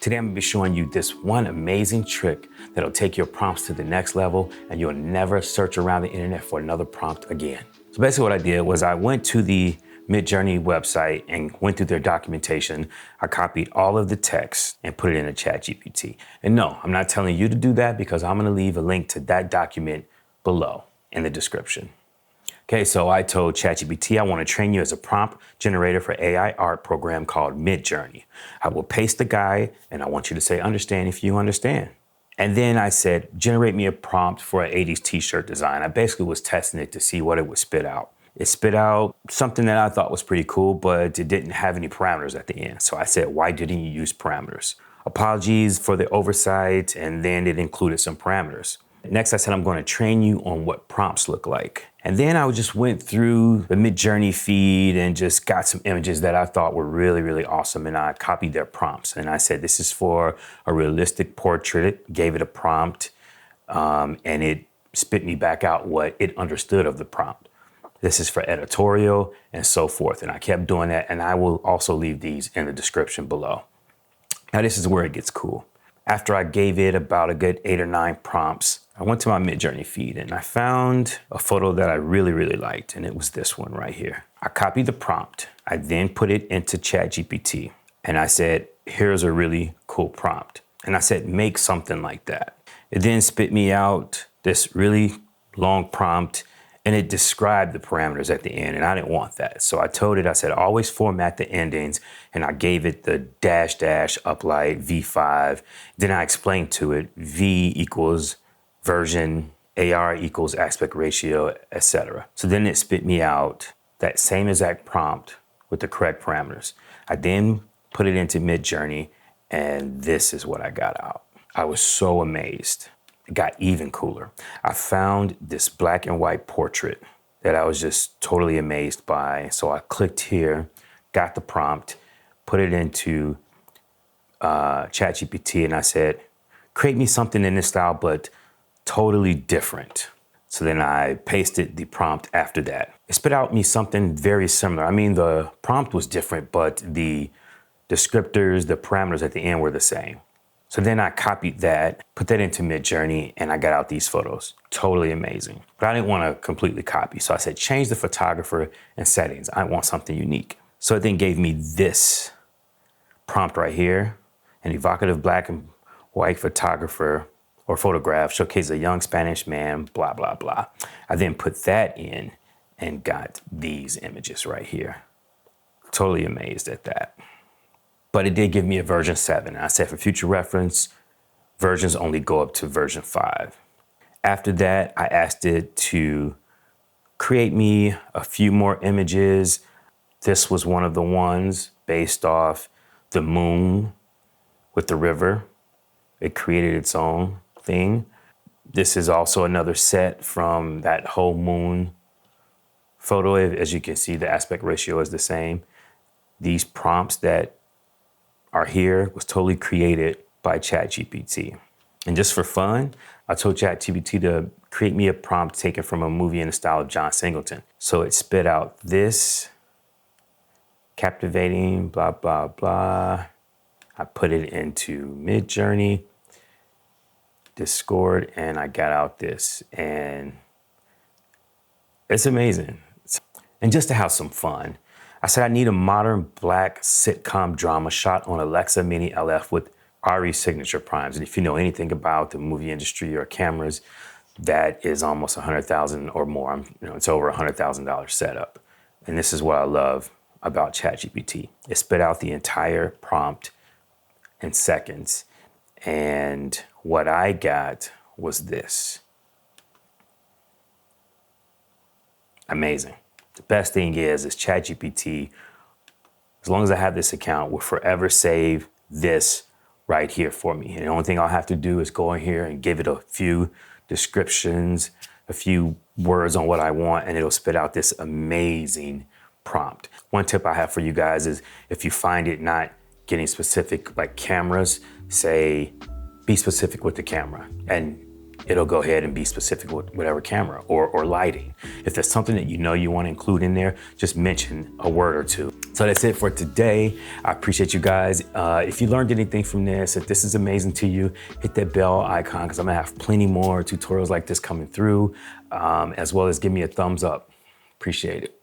Today I'm gonna be showing you this one amazing trick that'll take your prompts to the next level and you'll never search around the internet for another prompt again. So basically what I did was I went to the Midjourney website and went through their documentation. I copied all of the text and put it into ChatGPT. And no, I'm not telling you to do that because I'm gonna leave a link to that document below in the description. Okay, so I told ChatGPT I want to train you as a prompt generator for AI art program called Midjourney. I will paste the guide and I want you to say understand if you understand. And then I said, generate me a prompt for an 80s t-shirt design. I basically was testing it to see what it would spit out. It spit out something that I thought was pretty cool, but it didn't have any parameters at the end. So I said, why didn't you use parameters? Apologies for the oversight, and then it included some parameters. Next, I said, I'm going to train you on what prompts look like. And then I just went through the Midjourney feed and just got some images that I thought were really, really awesome. And I copied their prompts. And I said, this is for a realistic portrait, gave it a prompt, and it spit me back out what it understood of the prompt. This is for editorial and so forth. And I kept doing that. And I will also leave these in the description below. Now, this is where it gets cool. After I gave it about a good 8 or 9 prompts, I went to my Midjourney feed and I found a photo that I really, really liked, and it was this one right here. I copied the prompt. I then put it into ChatGPT and I said, here's a really cool prompt. And I said, make something like that. It then spit me out this really long prompt and it described the parameters at the end, and I didn't want that. So I told it, I said, always format the endings, and I gave it the dash uplight V5. Then I explained to it V equals version, AR equals aspect ratio, etc. So then it spit me out that same exact prompt with the correct parameters. I then put it into Midjourney, and this is what I got out. I was so amazed. It got even cooler. I found this black and white portrait that I was just totally amazed by. So I clicked here, got the prompt, put it into ChatGPT, and I said, create me something in this style, but totally different. So then I pasted the prompt after that. It spit out me something very similar. I mean, the prompt was different, but the descriptors, the parameters at the end were the same. So then I copied that, put that into Midjourney, and I got out these photos. Totally amazing. But I didn't want to completely copy. So I said, change the photographer and settings. I want something unique. So it then gave me this prompt right here, an evocative black and white photographer or photograph showcases a young Spanish man, blah, blah, blah. I then put that in and got these images right here. Totally amazed at that. But it did give me a version 7. I said for future reference, versions only go up to version 5. After that, I asked it to create me a few more images. This was one of the ones based off the moon with the river. It created its own thing. This is also another set from that whole moon photo. As you can see, the aspect ratio is the same. These prompts that are here was totally created by ChatGPT. And just for fun, I told ChatGPT to create me a prompt taken from a movie in the style of John Singleton. So it spit out this captivating, blah, blah, blah. I put it into Midjourney, Discord, and I got out this. And it's amazing. And just to have some fun, I said I need a modern black sitcom drama shot on Alexa Mini LF with Ari signature primes. And if you know anything about the movie industry or cameras, that is almost $100,000 or more. It's over $100,000 setup. And this is what I love about ChatGPT. It spit out the entire prompt in seconds. And what I got was this. Amazing. The best thing is ChatGPT, as long as I have this account, will forever save this right here for me. And the only thing I'll have to do is go in here and give it a few descriptions, a few words on what I want, and it'll spit out this amazing prompt. One tip I have for you guys is if you find it not getting specific, like cameras, say, be specific with the camera and it'll go ahead and be specific with whatever camera or lighting. If there's something that you know you want to include in there, just mention a word or two. So that's it for today. I appreciate you guys. If you learned anything from this, if this is amazing to you, hit that bell icon because I'm gonna have plenty more tutorials like this coming through, as well as give me a thumbs up. Appreciate it.